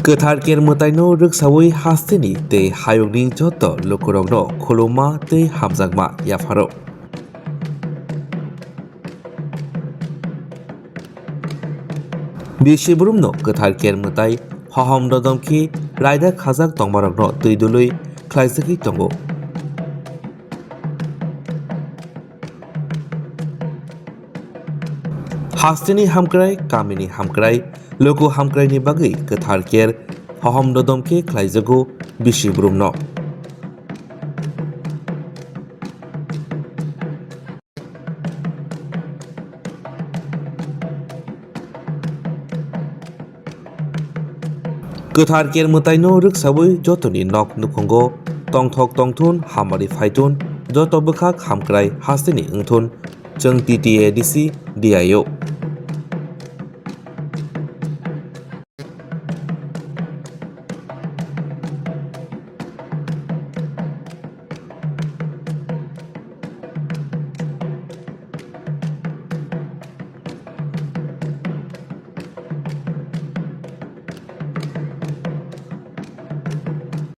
Kwthar Ker Mwtaino Rwsagui hasteni tei hayokni joto lokorokno khuluma tei hamjakma Yapharo. Bisibrumno Kwthar Ker Mwtai haham dodamki raida khajak tongmarokno tuidului khlaisaki tongo. Hasteni hamkrai kamini hamkrai loko hamkrai ni bagui Kwthar Ker haham dodamki khlaijago bisibrumno. Kwthar Ker Mwtaino Rwsagui Jotoni Nok Nwkhungo Tong Thok hamari phaitun joto bwkhak hamkrai hasteni wngthun Jeng TTAADC DIO.